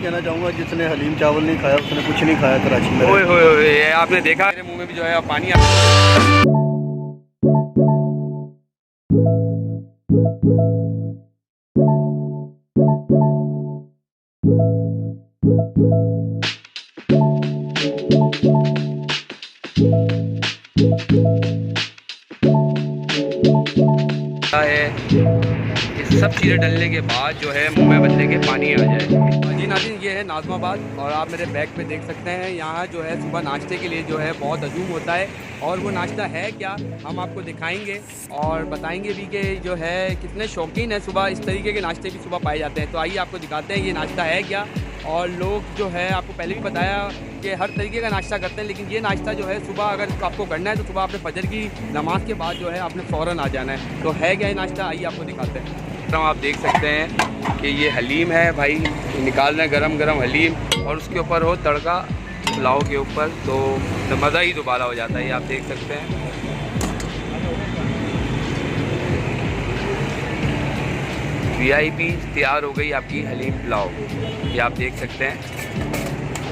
कहना चाहूँगा, जिसने हलीम चावल नहीं खाया उसने कुछ नहीं खाया कराची में। ओए होए होए, ये आपने देखा मेरे मुंह में भी जो है पानी आ है। ये सब चीज़ें डलने के बाद जो है मुंह में बदले के पानी आ जाए। जी नाज़रीन, ये है नाज़माबाद और आप मेरे बैग पे देख सकते हैं। यहाँ जो है सुबह नाश्ते के लिए जो है बहुत हजूम होता है और वो नाश्ता है क्या हम आपको दिखाएंगे और बताएंगे भी कि जो है कितने शौकीन है सुबह इस तरीके के नाश्ते भी सुबह पाए जाते हैं। तो आइए आपको दिखाते हैं ये नाश्ता है क्या। और लोग जो है आपको पहले भी बताया कि हर तरीके का नाश्ता करते हैं, लेकिन ये नाश्ता जो है सुबह अगर आपको करना है तो सुबह आपने फजर की नमाज के बाद जो है आपने फ़ौरन आ जाना है। तो है क्या ये नाश्ता, आइए आपको दिखाते हैं। आप देख सकते हैं कि ये हलीम है भाई, निकाल रहे हैं गरम गरम हलीम और उसके ऊपर हो तड़का पुलाव के ऊपर, तो मज़ा ही दोबारा हो जाता है। ये आप देख सकते हैं। वीआईपी तैयार हो गई आपकी हलीम पुलाव, ये आप देख सकते हैं।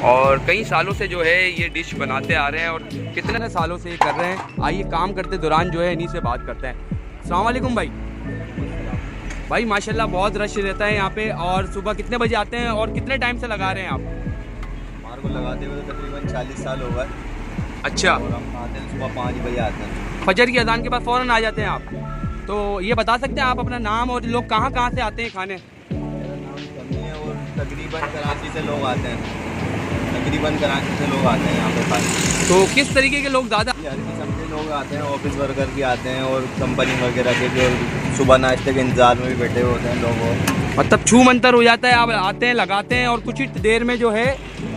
और कई सालों से जो है ये डिश बनाते आ रहे हैं और कितने सालों से ये कर रहे हैं। आइए काम करते दौरान जो है इन्हीं से बात करते हैं। अस्सलाम वालेकुम भाई। भाई माशाल्लाह बहुत रश रहता है यहाँ पे। और सुबह कितने बजे आते हैं और कितने टाइम से लगा रहे हैं आप? हमारे को लगाते हुए तकरीबन 40 साल हो गए। अच्छा। और हम आते हैं सुबह 5 बजे आते हैं। फजर की अजान के बाद फ़ौरन आ जाते हैं आप। तो ये बता सकते हैं आप अपना नाम और लोग कहाँ कहाँ से आते हैं खाने? मेरा नाम समी है और तकरीबन कराची से लोग आते हैं। तकरीबन कराची से लोग आते हैं यहाँ पे पास। तो किस तरीके के लोग ज़्यादा? हर किस्म के लोग आते हैं, ऑफिस वर्कर भी आते हैं और कंपनी वगैरह के जो सुबह नाश्ते के इंतजार में भी बैठे हुए होते हैं लोग। मतलब छू मंतर हो जाता है, आप आते हैं लगाते हैं और कुछ ही देर में जो है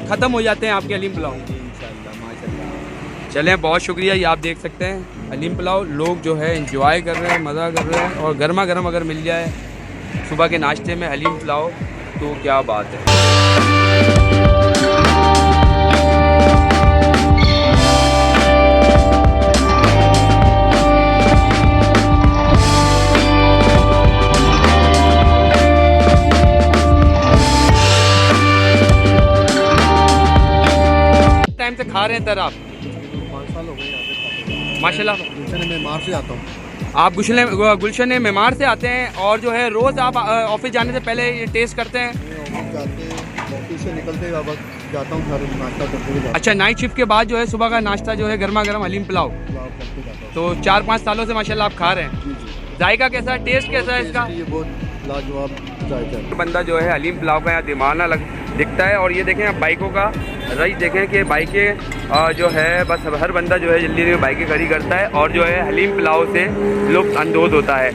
ख़त्म हो जाते हैं आपके हलीम पुलाव। इंशाल्लाह माशाल्लाह। चलें, बहुत शुक्रिया। ये आप देख सकते हैं हलीम पुलाव लोग जो है इंजॉय कर रहे हैं, मज़ा कर रहे हैं। और गर्मा गर्म अगर मिल जाए सुबह के नाश्ते में हलीम पुलाव तो क्या बात है। टाइम से खा रहे हैं सर आप? 5 साल हो गए यहाँ पे खाते हुए। माशाल्लाह। गुलशन मेमार से आता हूँ। आप गुलशन मेमार से आते हैं और जो है रोज़ आप ऑफिस जाने से पहले ये टेस्ट करते हैं? ऑफिस जाते ऑफिस से निकलते ही वापस जाता हूँ घर नाश्ता करते हुए अच्छा, नाइट शिफ्ट के बाद जो है सुबह का नाश्ता जो है गर्मा गर्म हलीम पुलाव, करते जाता हूँ। तो 4-5 सालों से माशाल्लाह आप खा रहे हैं। जी जी। जायका कैसा है, टेस्ट कैसा है इसका? ये बहुत लाजवाब जायका है। बंदा जो है हलीम पुलाव का यहाँ दीवाना लग दिखता है। और ये देखें आप बाइकों का रईस देखें कि बाइकें जो है बस हर बंदा जो है जल्दी जल्दी बाइकें खड़ी करता है और जो है हलीम पुलाव से लुत्फ़ अंदोज़ होता है।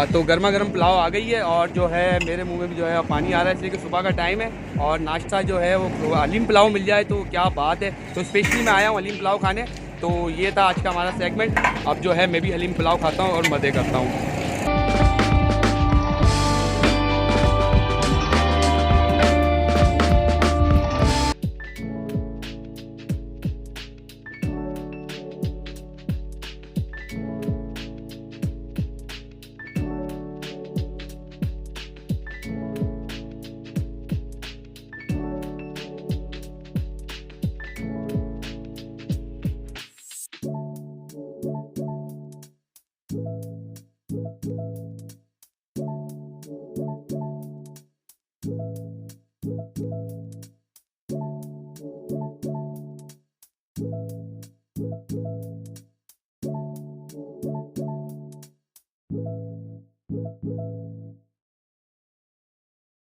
तो गर्मा गर्म पुलाव आ गई है और जो है मेरे मुंह में भी जो है पानी आ रहा है, इसलिए कि सुबह का टाइम है और नाश्ता जो है वो हलीम पुलाव मिल जाए तो क्या बात है। तो स्पेशली मैं आया हूँ हलीम पुलाव खाने। तो ये था आज का हमारा सेगमेंट। अब जो है मैं भी हलीम पुलाव खाता हूँ और मज़े करता हूँ।